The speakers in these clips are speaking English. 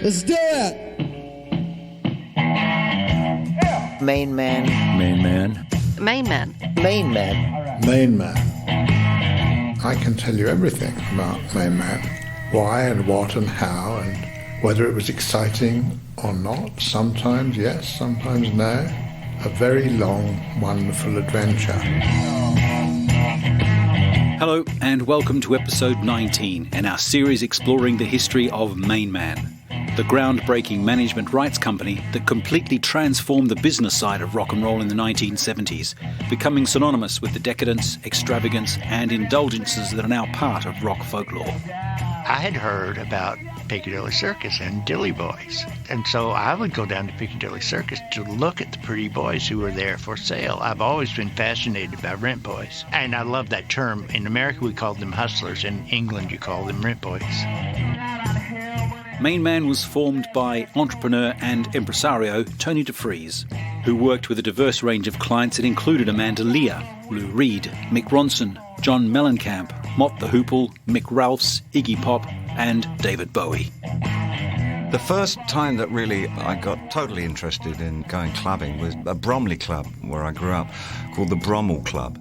Let's do it! MainMan. MainMan. MainMan. MainMan. MainMan. I can tell you everything about MainMan. Why and what and how and whether it was exciting or not. Sometimes yes, sometimes no. A very long, wonderful adventure. Hello and welcome to episode 19 in our series exploring the history of MainMan, the groundbreaking management rights company that completely transformed the business side of rock and roll in the 1970s, becoming synonymous with the decadence, extravagance and indulgences that are now part of rock folklore. I had heard about Piccadilly Circus and Dilly Boys, and so I would go down to Piccadilly Circus to look at the pretty boys who were there for sale. I've always been fascinated by rent boys, and I love that term. In America we called them hustlers, in England you call them rent boys. MainMan was formed by entrepreneur and impresario Tony DeFries, who worked with a diverse range of clients that included Amanda Lear, Lou Reed, Mick Ronson, John Mellencamp, Mott the Hoople, Mick Ralphs, Iggy Pop and David Bowie. The first time that really I got totally interested in going clubbing was a Bromley club where I grew up called the Bromwell Club.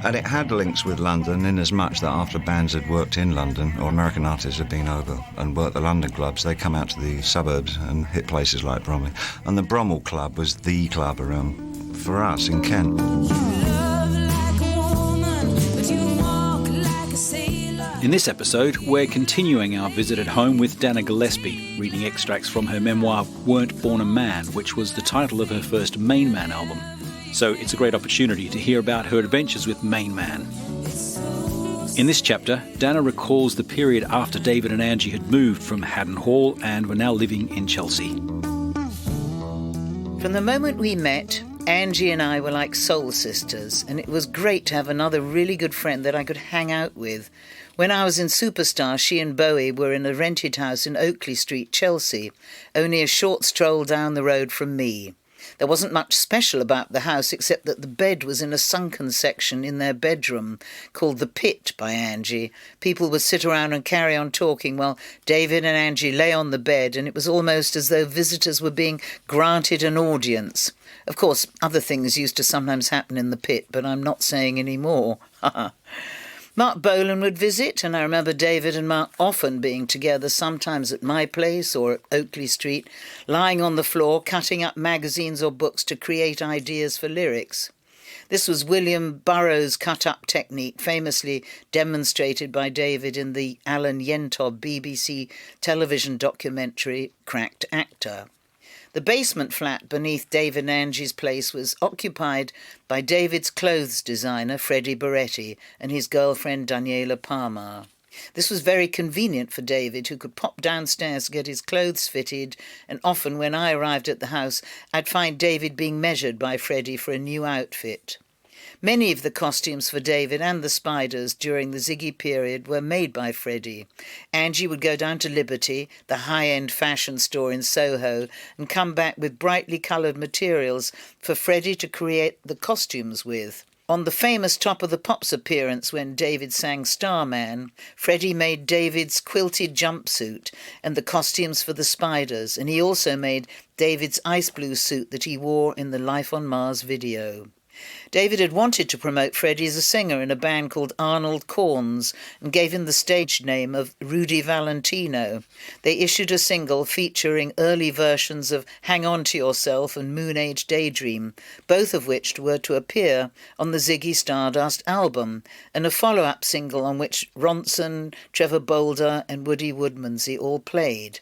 And it had links with London in as much that after bands had worked in London, or American artists had been over and worked the London clubs, they come out to the suburbs and hit places like Bromley. And the Bromwell Club was the club around for us in Kent. In this episode, we're continuing our visit at home with Dana Gillespie, reading extracts from her memoir Weren't Born a Man, which was the title of her first MainMan album. So it's a great opportunity to hear about her adventures with MainMan. In this chapter, Dana recalls the period after David and Angie had moved from Haddon Hall and were now living in Chelsea. From the moment we met, Angie and I were like soul sisters, and it was great to have another really good friend that I could hang out with. When I was in Superstar, she and Bowie were in a rented house in Oakley Street, Chelsea, only a short stroll down the road from me. There wasn't much special about the house except that the bed was in a sunken section in their bedroom called the Pit by Angie. People would sit around and carry on talking while David and Angie lay on the bed, and it was almost as though visitors were being granted an audience. Of course, other things used to sometimes happen in the Pit, but I'm not saying any more. Mark Bolan would visit, and I remember David and Mark often being together, sometimes at my place or at Oakley Street, lying on the floor, cutting up magazines or books to create ideas for lyrics. This was William Burroughs' cut-up technique, famously demonstrated by David in the Alan Yentob BBC television documentary Cracked Actor. The basement flat beneath David and Angie's place was occupied by David's clothes designer, Freddie Beretti, and his girlfriend, Daniela Palmer. This was very convenient for David, who could pop downstairs to get his clothes fitted, and often when I arrived at the house, I'd find David being measured by Freddie for a new outfit. Many of the costumes for David and the Spiders during the Ziggy period were made by Freddie. Angie would go down to Liberty, the high-end fashion store in Soho, and come back with brightly coloured materials for Freddie to create the costumes with. On the famous Top of the Pops appearance when David sang Starman, Freddie made David's quilted jumpsuit and the costumes for the Spiders, and he also made David's ice blue suit that he wore in the Life on Mars video. David had wanted to promote Freddie as a singer in a band called Arnold Corns and gave him the stage name of Rudy Valentino. They issued a single featuring early versions of Hang On To Yourself and Moon Age Daydream, both of which were to appear on the Ziggy Stardust album, and a follow-up single on which Ronson, Trevor Bolder and Woody Woodmansey all played.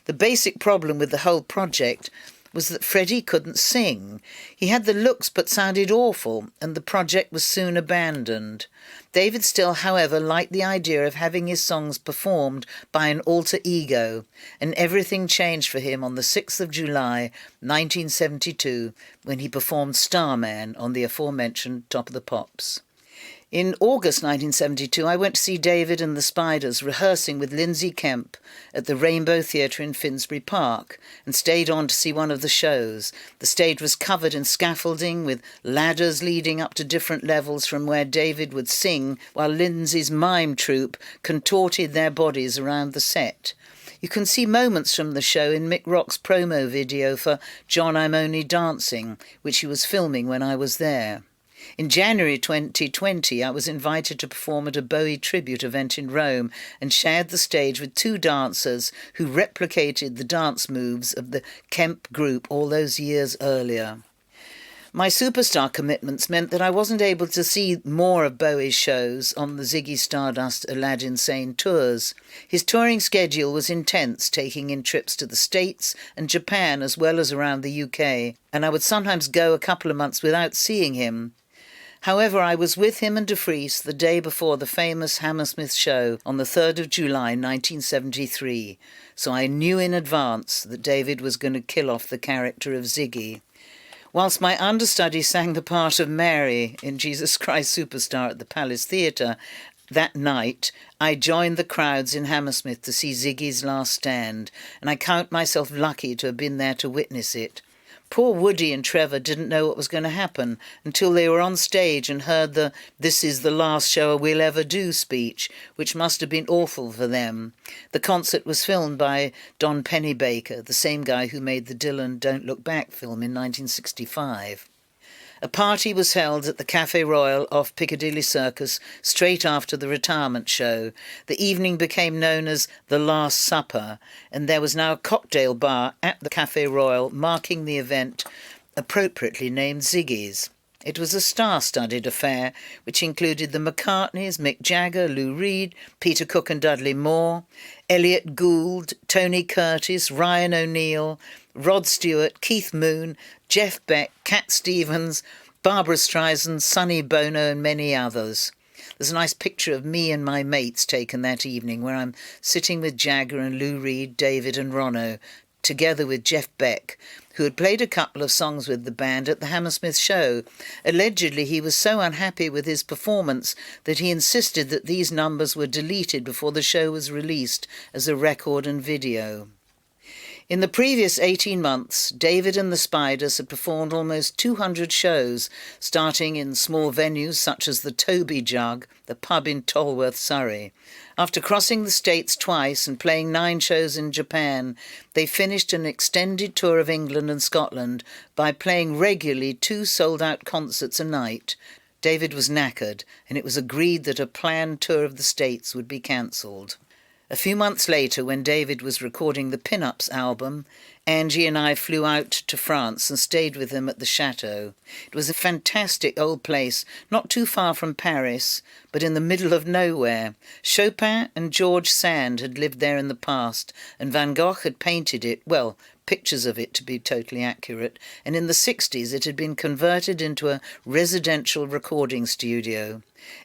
The basic problem with the whole project was that Freddie couldn't sing. He had the looks but sounded awful, and the project was soon abandoned. David still, however, liked the idea of having his songs performed by an alter ego, and everything changed for him on the 6th of July, 1972, when he performed Starman on the aforementioned Top of the Pops. In August 1972, I went to see David and the Spiders rehearsing with Lindsay Kemp at the Rainbow Theatre in Finsbury Park and stayed on to see one of the shows. The stage was covered in scaffolding with ladders leading up to different levels from where David would sing while Lindsay's mime troupe contorted their bodies around the set. You can see moments from the show in Mick Rock's promo video for John, I'm Only Dancing, which he was filming when I was there. In January 2020, I was invited to perform at a Bowie tribute event in Rome and shared the stage with two dancers who replicated the dance moves of the Kemp group all those years earlier. My superstar commitments meant that I wasn't able to see more of Bowie's shows on the Ziggy Stardust Aladdin Sane tours. His touring schedule was intense, taking in trips to the States and Japan as well as around the UK, and I would sometimes go a couple of months without seeing him. However, I was with him and De Vries the day before the famous Hammersmith show on the 3rd of July 1973, so I knew in advance that David was going to kill off the character of Ziggy. Whilst my understudy sang the part of Mary in Jesus Christ Superstar at the Palace Theatre that night, I joined the crowds in Hammersmith to see Ziggy's last stand, and I count myself lucky to have been there to witness it. Poor Woody and Trevor didn't know what was going to happen until they were on stage and heard the "This is the last show we'll ever do" speech, which must have been awful for them. The concert was filmed by Don Pennebaker, the same guy who made the Dylan Don't Look Back film in 1965. A party was held at the Café Royal off Piccadilly Circus straight after the retirement show. The evening became known as the Last Supper, and there was now a cocktail bar at the Café Royal marking the event, appropriately named Ziggy's. It was a star-studded affair, which included the McCartneys, Mick Jagger, Lou Reed, Peter Cook and Dudley Moore, Elliot Gould, Tony Curtis, Ryan O'Neill, Rod Stewart, Keith Moon, Jeff Beck, Cat Stevens, Barbara Streisand, Sonny Bono and many others. There's a nice picture of me and my mates taken that evening where I'm sitting with Jagger and Lou Reed, David and Ronno, together with Jeff Beck, who had played a couple of songs with the band at the Hammersmith show. Allegedly, he was so unhappy with his performance that he insisted that these numbers were deleted before the show was released as a record and video. In the previous 18 months, David and the Spiders had performed almost 200 shows, starting in small venues such as the Toby Jug, the pub in Tolworth, Surrey. After crossing the States twice and playing 9 shows in Japan, they finished an extended tour of England and Scotland by playing regularly 2 sold-out concerts a night. David was knackered, and it was agreed that a planned tour of the States would be cancelled. A few months later, when David was recording the Pinups album, Angie and I flew out to France and stayed with him at the chateau. It was a fantastic old place, not too far from Paris, but in the middle of nowhere. Chopin and George Sand had lived there in the past, and Van Gogh had painted it, well, pictures of it to be totally accurate, and in the 60s it had been converted into a residential recording studio.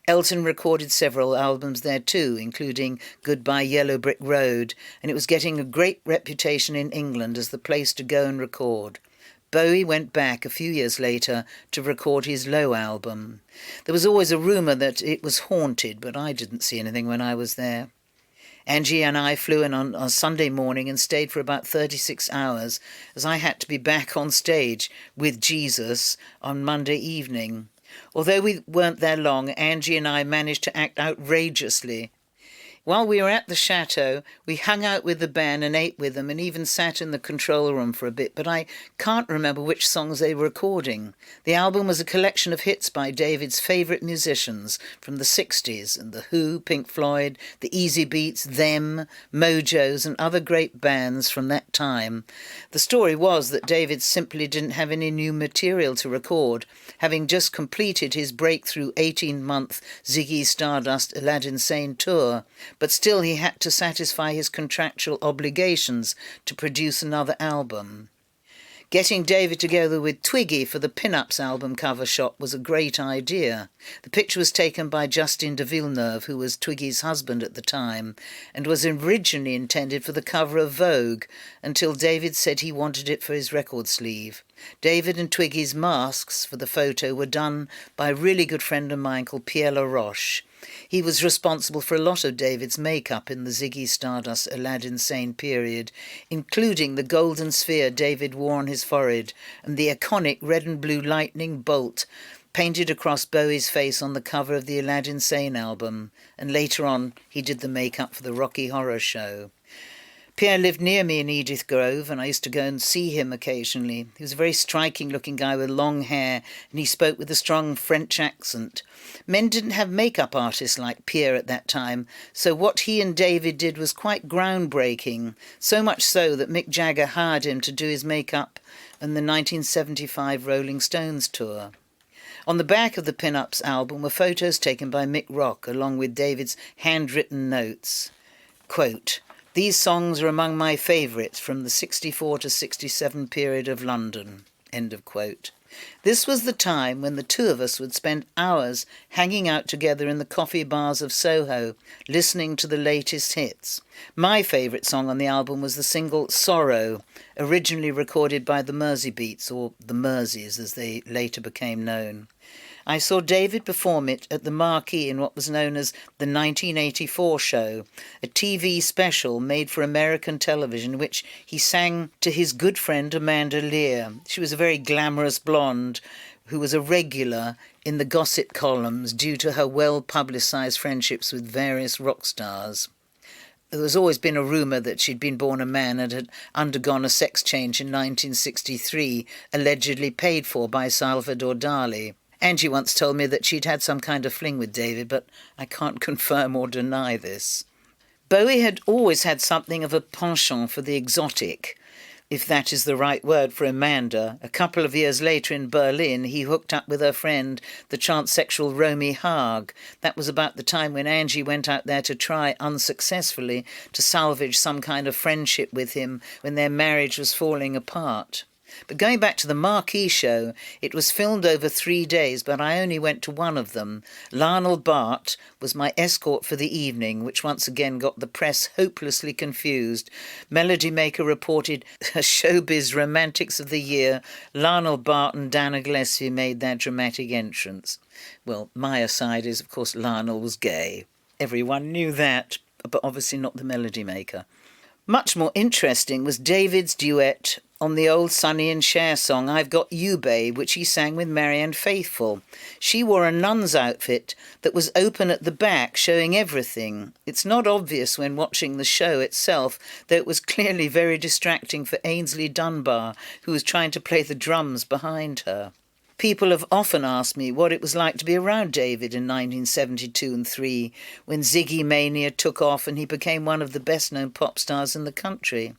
Elton recorded several albums there too, including Goodbye Yellow Brick Road, and it was getting a great reputation in England as the place to go and record. Bowie went back a few years later to record his Low album. There was always a rumour that it was haunted, but I didn't see anything when I was there. Angie and I flew in on Sunday morning and stayed for about 36 hours, as I had to be back on stage with Jesus on Monday evening. Although we weren't there long, Angie and I managed to act outrageously. While we were at the chateau, we hung out with the band and ate with them and even sat in the control room for a bit, but I can't remember which songs they were recording. The album was a collection of hits by David's favourite musicians from the 60s, and The Who, Pink Floyd, the Easy Beats, Them, Mojos and other great bands from that time. The story was that David simply didn't have any new material to record, having just completed his breakthrough 18-month Ziggy Stardust Aladdin Sane tour, but still he had to satisfy his contractual obligations to produce another album. Getting David together with Twiggy for the Pinups album cover shot was a great idea. The picture was taken by Justin de Villeneuve, who was Twiggy's husband at the time, and was originally intended for the cover of Vogue, until David said he wanted it for his record sleeve. David and Twiggy's masks for the photo were done by a really good friend of mine called Pierre Laroche. He was responsible for a lot of David's makeup in the Ziggy Stardust Aladdin Sane period, including the golden sphere David wore on his forehead and the iconic red and blue lightning bolt painted across Bowie's face on the cover of the Aladdin Sane album, and later on he did the makeup for the Rocky Horror Show. Pierre lived near me in Edith Grove, and I used to go and see him occasionally. He was a very striking-looking guy with long hair, and he spoke with a strong French accent. Men didn't have makeup artists like Pierre at that time, so what he and David did was quite groundbreaking, so much so that Mick Jagger hired him to do his makeup on the 1975 Rolling Stones tour. On the back of the Pinups album were photos taken by Mick Rock, along with David's handwritten notes. Quote, "These songs are among my favourites from the 64 to 67 period of London." End of quote. This was the time when the two of us would spend hours hanging out together in the coffee bars of Soho, listening to the latest hits. My favourite song on the album was the single Sorrow, originally recorded by the Merseybeats, or the Merseys as they later became known. I saw David perform it at the Marquee in what was known as the 1984 show, a TV special made for American television in which he sang to his good friend Amanda Lear. She was a very glamorous blonde who was a regular in the gossip columns due to her well-publicised friendships with various rock stars. There's always been a rumour that she'd been born a man and had undergone a sex change in 1963, allegedly paid for by Salvador Dali. Angie once told me that she'd had some kind of fling with David, but I can't confirm or deny this. Bowie had always had something of a penchant for the exotic, if that is the right word for Amanda. A couple of years later in Berlin, he hooked up with her friend, the transsexual Romy Haag. That was about the time when Angie went out there to try, unsuccessfully, to salvage some kind of friendship with him when their marriage was falling apart. But going back to the Marquee show, it was filmed over 3 days, but I only went to one of them. Lionel Bart was my escort for the evening, which once again got the press hopelessly confused. Melody Maker reported Showbiz Romantics of the Year. Lionel Bart and Dana Gillespie made their dramatic entrance. Well, my aside is, of course, Lionel was gay. Everyone knew that, but obviously not the Melody Maker. Much more interesting was David's duet on the old Sonny and Cher song, I've Got You, Babe, which he sang with Marianne Faithfull. She wore a nun's outfit that was open at the back, showing everything. It's not obvious when watching the show itself, though it was clearly very distracting for Ainsley Dunbar, who was trying to play the drums behind her. People have often asked me what it was like to be around David in 1972 and 3, when Ziggy mania took off and he became one of the best-known pop stars in the country.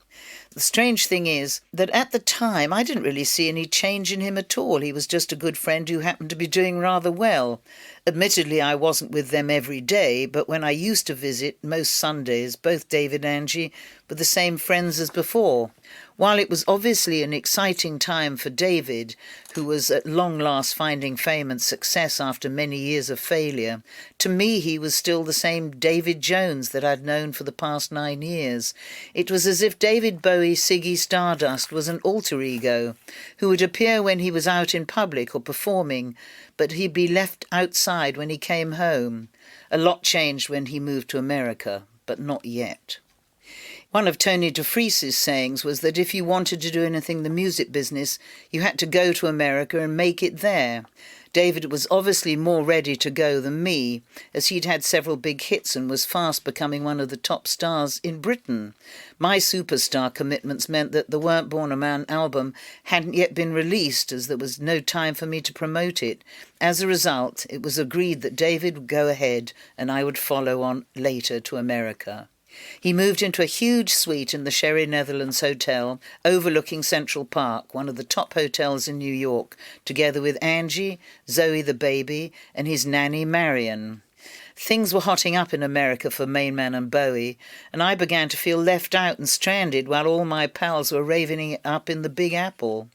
The strange thing is that at the time I didn't really see any change in him at all. He was just a good friend who happened to be doing rather well. Admittedly, I wasn't with them every day, but when I used to visit most Sundays, both David and Angie were the same friends as before. While it was obviously an exciting time for David, who was at long last finding fame and success after many years of failure, to me he was still the same David Jones that I'd known for the past 9 years. It was as if David Bowie Ziggy Stardust was an alter ego, who would appear when he was out in public or performing, but he'd be left outside when he came home. A lot changed when he moved to America, but not yet. One of Tony DeFries's sayings was that if you wanted to do anything in the music business, you had to go to America and make it there. David was obviously more ready to go than me, as he'd had several big hits and was fast becoming one of the top stars in Britain. My superstar commitments meant that the Weren't Born a Man album hadn't yet been released, as there was no time for me to promote it. As a result, it was agreed that David would go ahead and I would follow on later to America. He moved into a huge suite in the Sherry Netherlands Hotel, overlooking Central Park, one of the top hotels in New York, together with Angie, Zoe the baby, and his nanny Marion. Things were hotting up in America for MainMan and Bowie, and I began to feel left out and stranded while all my pals were raving it up in the Big Apple.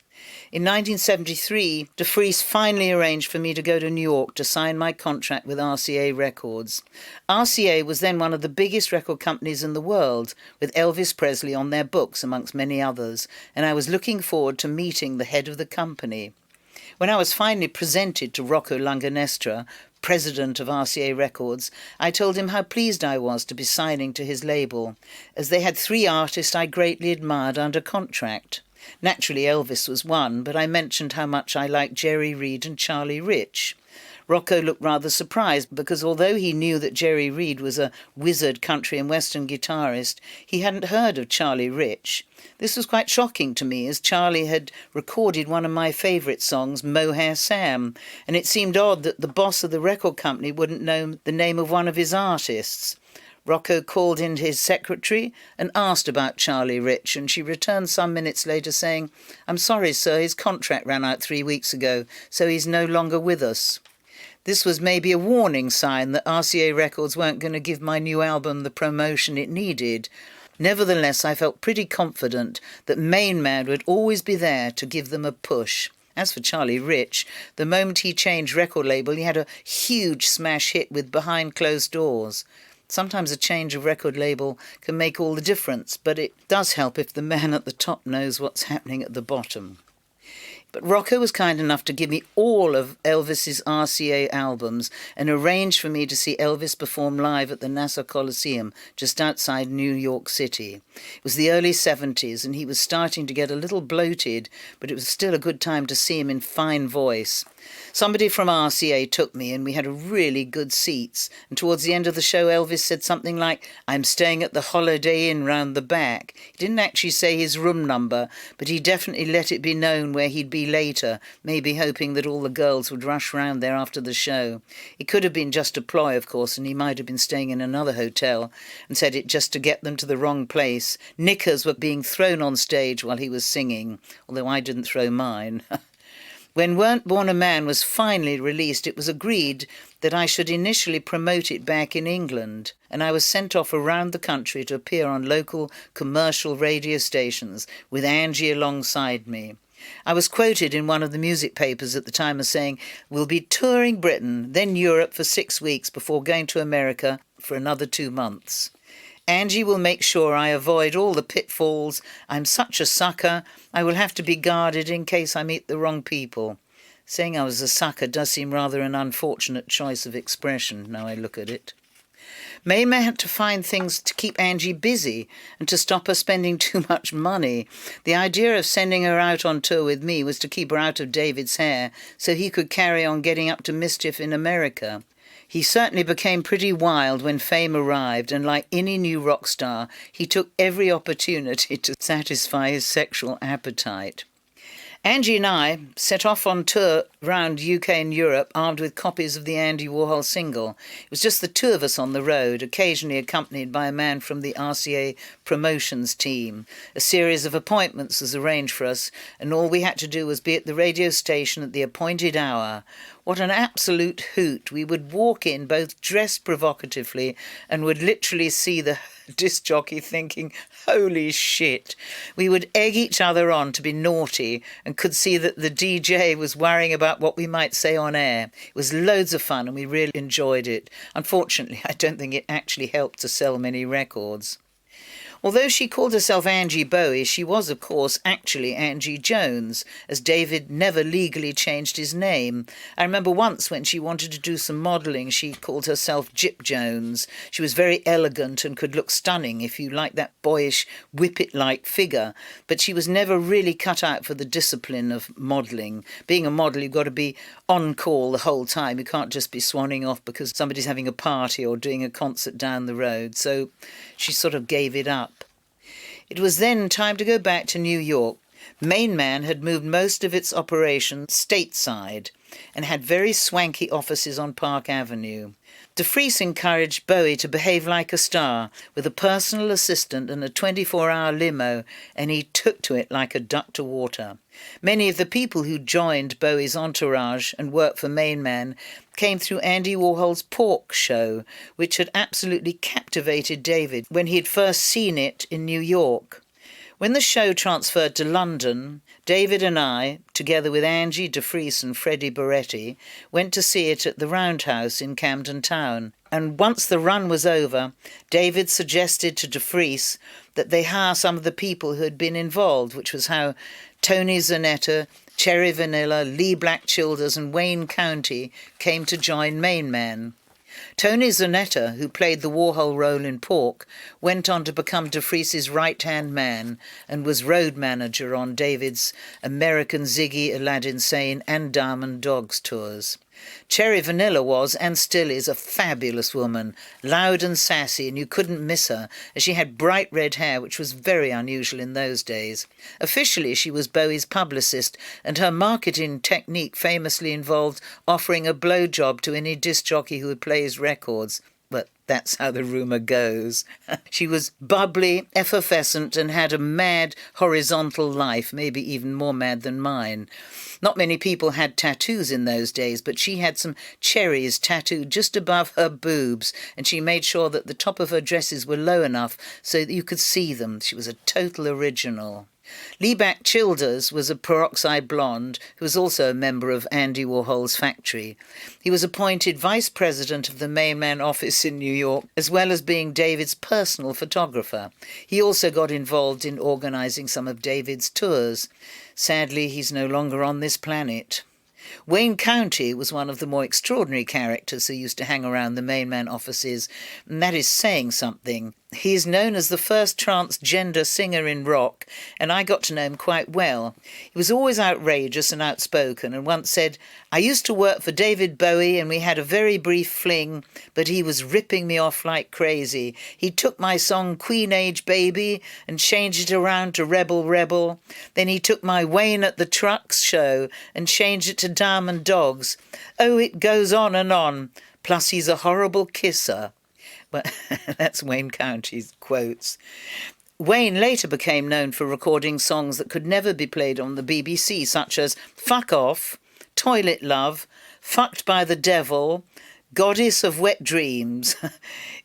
In 1973, DeFries finally arranged for me to go to New York to sign my contract with RCA Records. RCA was then one of the biggest record companies in the world, with Elvis Presley on their books, amongst many others, and I was looking forward to meeting the head of the company. When I was finally presented to Rocco Langanestra, president of RCA Records, I told him how pleased I was to be signing to his label, as they had 3 artists I greatly admired under contract. Naturally, Elvis was one, but I mentioned how much I liked Jerry Reed and Charlie Rich. Rocco looked rather surprised because although he knew that Jerry Reed was a wizard country and western guitarist, he hadn't heard of Charlie Rich. This was quite shocking to me, as Charlie had recorded one of my favourite songs, Mohair Sam, and it seemed odd that the boss of the record company wouldn't know the name of one of his artists. Rocco called in his secretary and asked about Charlie Rich, and she returned some minutes later saying, "I'm sorry, sir, his contract ran out 3 weeks ago, so he's no longer with us." This was maybe a warning sign that RCA Records weren't going to give my new album the promotion it needed. Nevertheless, I felt pretty confident that MainMan would always be there to give them a push. As for Charlie Rich, the moment he changed record label, he had a huge smash hit with Behind Closed Doors. Sometimes a change of record label can make all the difference, but it does help if the man at the top knows what's happening at the bottom. But Rocco was kind enough to give me all of Elvis's RCA albums and arranged for me to see Elvis perform live at the Nassau Coliseum just outside New York City. It was the early 70s and he was starting to get a little bloated, but it was still a good time to see him in fine voice. Somebody from RCA took me and we had a really good seats, and towards the end of the show Elvis said something like, "I'm staying at the Holiday Inn round the back." He didn't actually say his room number, but he definitely let it be known where he'd be later, maybe hoping that all the girls would rush round there after the show. It could have been just a ploy, of course, and he might have been staying in another hotel and said it just to get them to the wrong place. Knickers were being thrown on stage while he was singing, although I didn't throw mine. When Weren't Born a Man was finally released, it was agreed that I should initially promote it back in England, and I was sent off around the country to appear on local commercial radio stations with Angie alongside me. I was quoted in one of the music papers at the time as saying, "We'll be touring Britain, then Europe for 6 weeks before going to America for another 2 months. Angie will make sure I avoid all the pitfalls. I'm such a sucker. I will have to be guarded in case I meet the wrong people." Saying I was a sucker does seem rather an unfortunate choice of expression, now I look at it. MainMan had to find things to keep Angie busy and to stop her spending too much money. The idea of sending her out on tour with me was to keep her out of David's hair so he could carry on getting up to mischief in America. He certainly became pretty wild when fame arrived, and like any new rock star, he took every opportunity to satisfy his sexual appetite. Angie and I set off on tour around UK and Europe armed with copies of the Andy Warhol single. It was just the two of us on the road, occasionally accompanied by a man from the RCA promotions team. A series of appointments was arranged for us, and all we had to do was be at the radio station at the appointed hour. What an absolute hoot. We would walk in both dressed provocatively and would literally see the disc jockey thinking, "Holy shit." We would egg each other on to be naughty and could see that the DJ was worrying about what we might say on air. It was loads of fun and we really enjoyed it. Unfortunately, I don't think it actually helped to sell many records. Although she called herself Angie Bowie, she was, of course, actually Angie Jones, as David never legally changed his name. I remember once when she wanted to do some modelling, she called herself Gyp Jones. She was very elegant and could look stunning if you like that boyish, whippet-like figure, but she was never really cut out for the discipline of modelling. Being a model, you've got to be on call the whole time. You can't just be swanning off because somebody's having a party or doing a concert down the road. So she sort of gave it up. It was then time to go back to New York. MainMan had moved most of its operations stateside and had very swanky offices on Park Avenue. De Vries encouraged Bowie to behave like a star, with a personal assistant and a 24-hour limo, and he took to it like a duck to water. Many of the people who joined Bowie's entourage and worked for MainMan came through Andy Warhol's Pork show, which had absolutely captivated David when he had first seen it in New York. When the show transferred to London, David and I, together with Angie, De Vries and Freddie Boretti, went to see it at the Roundhouse in Camden Town. And once the run was over, David suggested to De Vries that they hire some of the people who had been involved, which was how Tony Zanetta, Cherry Vanilla, Lee Black Childers and Wayne County came to join MainMan. Tony Zanetta, who played the Warhol role in Pork, went on to become De Vries's right-hand man and was road manager on David's American Ziggy, Aladdin Sane and Diamond Dogs tours. Cherry Vanilla was, and still is, a fabulous woman, loud and sassy, and you couldn't miss her, as she had bright red hair, which was very unusual in those days. Officially, she was Bowie's publicist, and her marketing technique famously involved offering a blowjob to any disc jockey who would play his records. But that's how the rumour goes. She was bubbly, effervescent, and had a mad, horizontal life, maybe even more mad than mine. Not many people had tattoos in those days, but she had some cherries tattooed just above her boobs, and she made sure that the top of her dresses were low enough so that you could see them. She was a total original. Lieback Childers was a peroxide blonde who was also a member of Andy Warhol's factory. He was appointed vice president of the MainMan office in New York, as well as being David's personal photographer. He also got involved in organising some of David's tours. Sadly, he's no longer on this planet. Wayne County was one of the more extraordinary characters who used to hang around the MainMan offices, and that is saying something. He is known as the first transgender singer in rock, and I got to know him quite well. He was always outrageous and outspoken, and once said, "I used to work for David Bowie, and we had a very brief fling, but he was ripping me off like crazy. He took my song Queen Age Baby and changed it around to Rebel Rebel. Then he took my Wayne at the Trucks show and changed it to Diamond Dogs. Oh, it goes on and on. Plus he's a horrible kisser." But that's Wayne County's quotes. Wayne later became known for recording songs that could never be played on the BBC, such as Fuck Off, Toilet Love, Fucked by the Devil, Goddess of Wet Dreams.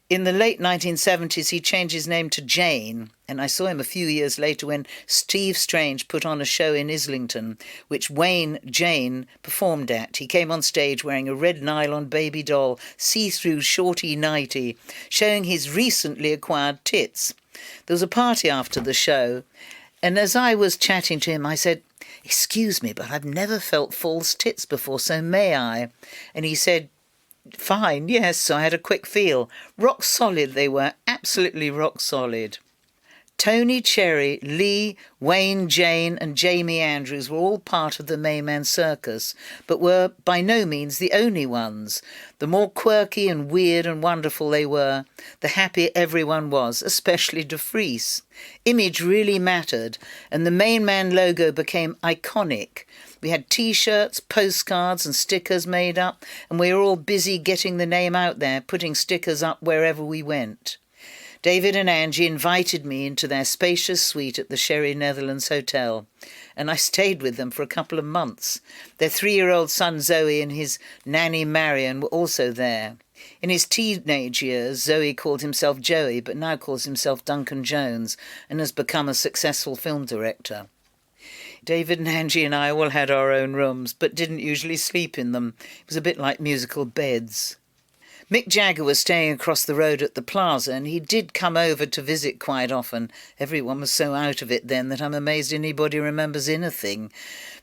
In the late 1970s, he changed his name to Jane, and I saw him a few years later when Steve Strange put on a show in Islington, which Wayne Jane performed at. He came on stage wearing a red nylon baby doll, see-through shorty nightie, showing his recently acquired tits. There was a party after the show, and as I was chatting to him, I said, "Excuse me, but I've never felt false tits before, so may I?" And he said, "Fine, yes." So I had a quick feel. Rock solid they were, absolutely rock solid. Tony, Cherry, Lee, Wayne, Jane and Jamie Andrews were all part of the MainMan circus, but were by no means the only ones. The more quirky and weird and wonderful they were, the happier everyone was, especially De Vries. Image really mattered, and the MainMan logo became iconic. We had T-shirts, postcards and stickers made up, and we were all busy getting the name out there, putting stickers up wherever we went. David and Angie invited me into their spacious suite at the Sherry Netherlands Hotel, and I stayed with them for a couple of months. Their 3-year-old son Zoe and his nanny Marion were also there. In his teenage years, Zoe called himself Joey, but now calls himself Duncan Jones, and has become a successful film director. David and Angie and I all had our own rooms, but didn't usually sleep in them. It was a bit like musical beds. Mick Jagger was staying across the road at the Plaza, and he did come over to visit quite often. Everyone was so out of it then that I'm amazed anybody remembers anything.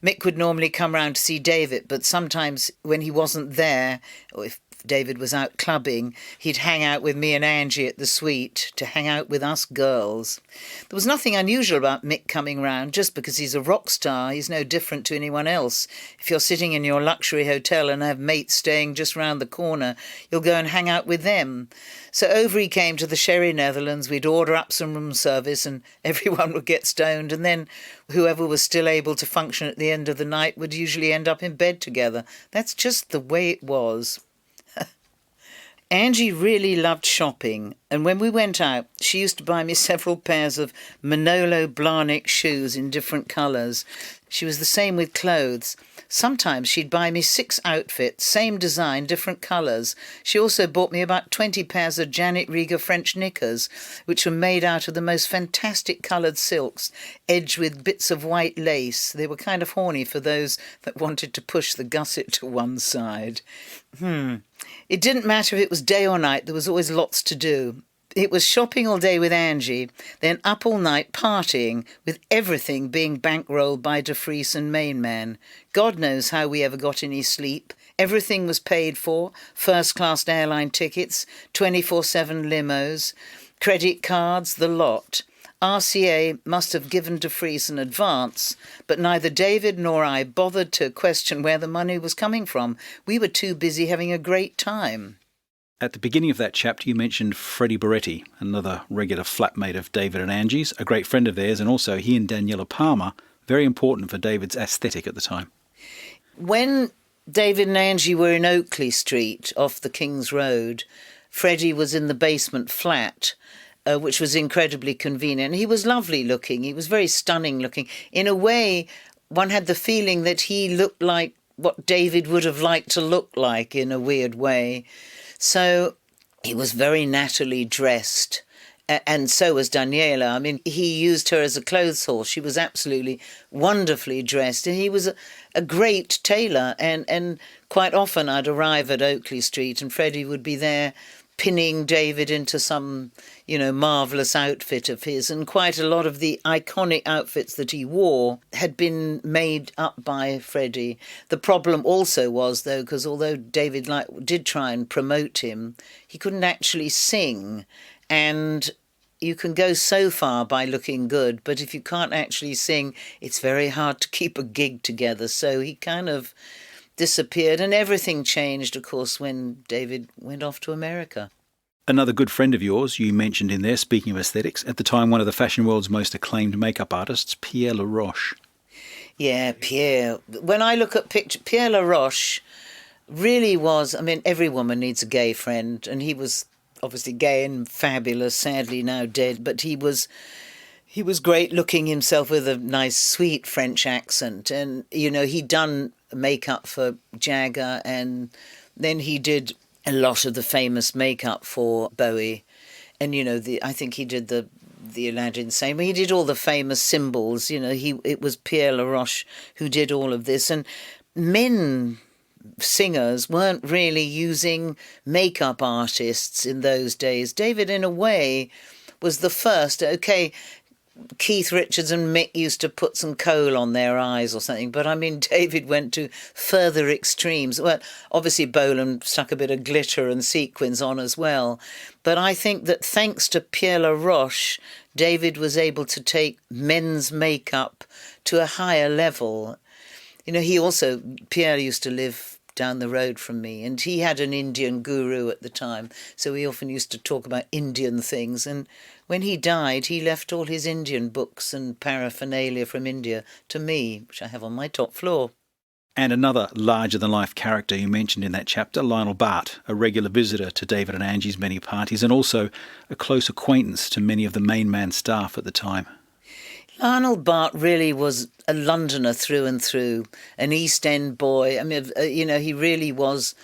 Mick would normally come round to see David, but sometimes when he wasn't there, or if David was out clubbing, he'd hang out with me and Angie at the suite to hang out with us girls. There was nothing unusual about Mick coming round. Just because he's a rock star, he's no different to anyone else. If you're sitting in your luxury hotel and have mates staying just round the corner, you'll go and hang out with them. So over he came to the Sherry Netherlands, we'd order up some room service and everyone would get stoned, and then whoever was still able to function at the end of the night would usually end up in bed together. That's just the way it was. Angie really loved shopping, and when we went out, she used to buy me several pairs of Manolo Blahnik shoes in different colours. She was the same with clothes. Sometimes she'd buy me 6 outfits, same design, different colours. She also bought me about 20 pairs of Janet Rieger French knickers, which were made out of the most fantastic coloured silks, edged with bits of white lace. They were kind of horny for those that wanted to push the gusset to one side. It didn't matter if it was day or night, there was always lots to do. It was shopping all day with Angie, then up all night partying, with everything being bankrolled by De Vries and MainMan. God knows how we ever got any sleep. Everything was paid for, first-class airline tickets, 24/7 limos, credit cards, the lot. RCA must have given de Vries an advance, but neither David nor I bothered to question where the money was coming from. We were too busy having a great time. At the beginning of that chapter, you mentioned Freddie Boretti, another regular flatmate of David and Angie's, a great friend of theirs, and also he and Daniela Palmer, very important for David's aesthetic at the time. When David and Angie were in Oakley Street off the King's Road, Freddie was in the basement flat, which was incredibly convenient. He was lovely looking. He was very stunning looking. In a way, one had the feeling that he looked like what David would have liked to look like in a weird way. So he was very nattily dressed. And so was Daniela. I mean, he used her as a clothes horse. She was absolutely wonderfully dressed. And he was a great tailor. And quite often I'd arrive at Oakley Street and Freddie would be there pinning David into some, marvellous outfit of his. And quite a lot of the iconic outfits that he wore had been made up by Freddie. The problem also was, though, because although David did try and promote him, he couldn't actually sing. And you can go so far by looking good, but if you can't actually sing, it's very hard to keep a gig together. So he kind of disappeared, and everything changed, of course, when David went off to America. Another good friend of yours you mentioned in there, speaking of aesthetics, at the time one of the fashion world's most acclaimed makeup artists, Pierre Laroche. Yeah, Pierre. When I look at pictures, Pierre Laroche really was, every woman needs a gay friend, and he was obviously gay and fabulous, sadly now dead, but he was great looking himself with a nice, sweet French accent. And, he'd done makeup for Jagger, and then he did a lot of the famous makeup for Bowie. And, I think he did the Aladdin same. He did all the famous symbols. It was Pierre Laroche who did all of this. And men singers weren't really using makeup artists in those days. David, in a way, was the first. Okay, Keith Richards and Mick used to put some coal on their eyes or something, but David went to further extremes. Well, obviously Bolan stuck a bit of glitter and sequins on as well, but I think that thanks to Pierre Laroche, David was able to take men's makeup to a higher level. Pierre used to live down the road from me, and he had an Indian guru at the time, so we often used to talk about Indian things. And when he died, he left all his Indian books and paraphernalia from India to me, which I have on my top floor. And another larger-than-life character you mentioned in that chapter, Lionel Bart, a regular visitor to David and Angie's many parties, and also a close acquaintance to many of the MainMan staff at the time. Lionel Bart really was a Londoner through and through, an East End boy. He really was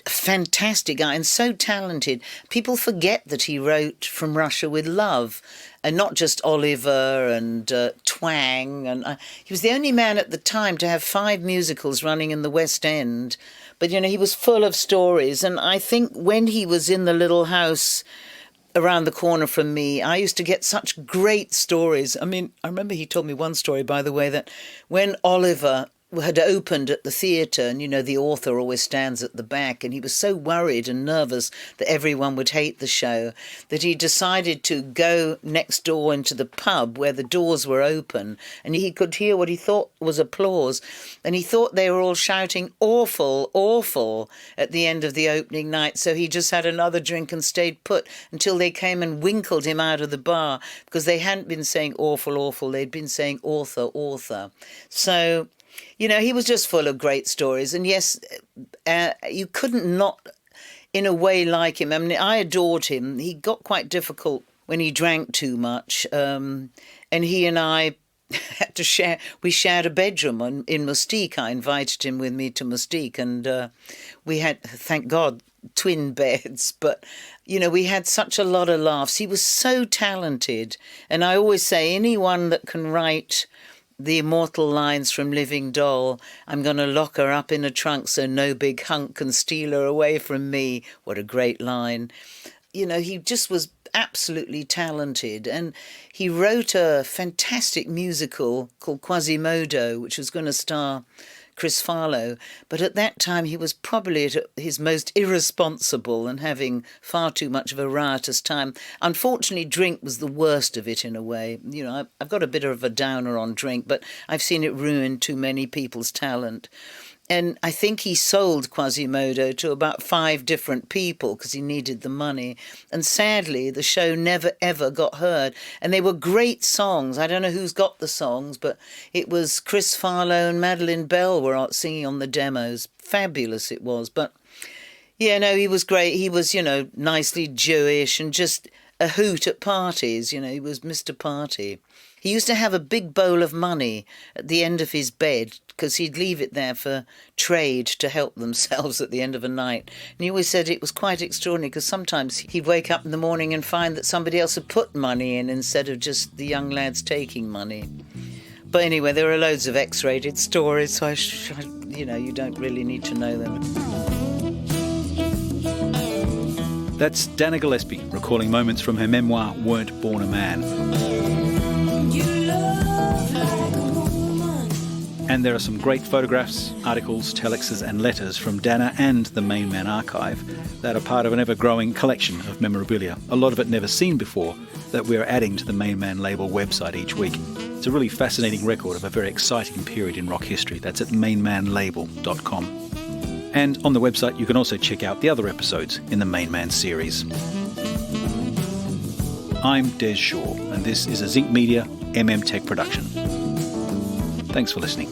a fantastic guy and so talented. People forget that he wrote From Russia with Love, and not just Oliver and Twang. And he was the only man at the time to have 5 musicals running in the West End. But, he was full of stories. And I think when he was in the little house around the corner from me, I used to get such great stories. I remember he told me one story, by the way, that when Oliver had opened at the theatre, and the author always stands at the back, and he was so worried and nervous that everyone would hate the show that he decided to go next door into the pub where the doors were open, and he could hear what he thought was applause, and he thought they were all shouting awful, awful at the end of the opening night. So he just had another drink and stayed put until they came and winkled him out of the bar, because they hadn't been saying awful, awful, they'd been saying author, author. So he was just full of great stories. And yes, you couldn't not, in a way, like him. I adored him. He got quite difficult when he drank too much. And he and I had to share, we shared a bedroom in Mustique. I invited him with me to Mustique. And we had, thank God, twin beds. But, we had such a lot of laughs. He was so talented. And I always say, anyone that can write the immortal lines from Living Doll, I'm going to lock her up in a trunk so no big hunk can steal her away from me. What a great line. He just was absolutely talented. And he wrote a fantastic musical called Quasimodo, which was going to star Chris Farlow, but at that time he was probably at his most irresponsible and having far too much of a riotous time. Unfortunately, drink was the worst of it in a way. You know, I've got a bit of a downer on drink, but I've seen it ruin too many people's talent. And I think he sold Quasimodo to about 5 different people because he needed the money. And sadly, the show never, ever got heard. And they were great songs. I don't know who's got the songs, but it was Chris Farlow and Madeleine Bell were out singing on the demos. Fabulous it was. But, yeah, no, he was great. He was, nicely Jewish and just a hoot at parties. He was Mr. Party. He used to have a big bowl of money at the end of his bed because he'd leave it there for trade to help themselves at the end of a night. And he always said it was quite extraordinary because sometimes he'd wake up in the morning and find that somebody else had put money in instead of just the young lads taking money. But anyway, there are loads of X-rated stories, so you don't really need to know them. That's Dana Gillespie recalling moments from her memoir, Weren't Born a Man. And there are some great photographs, articles, telexes and letters from Dana and the MainMan archive that are part of an ever-growing collection of memorabilia, a lot of it never seen before, that we're adding to the MainMan label website each week. It's a really fascinating record of a very exciting period in rock history. That's at mainmanlabel.com. And on the website you can also check out the other episodes in the MainMan series. I'm Des Shaw, and this is a Zinc Media MM Tech production. Thanks for listening.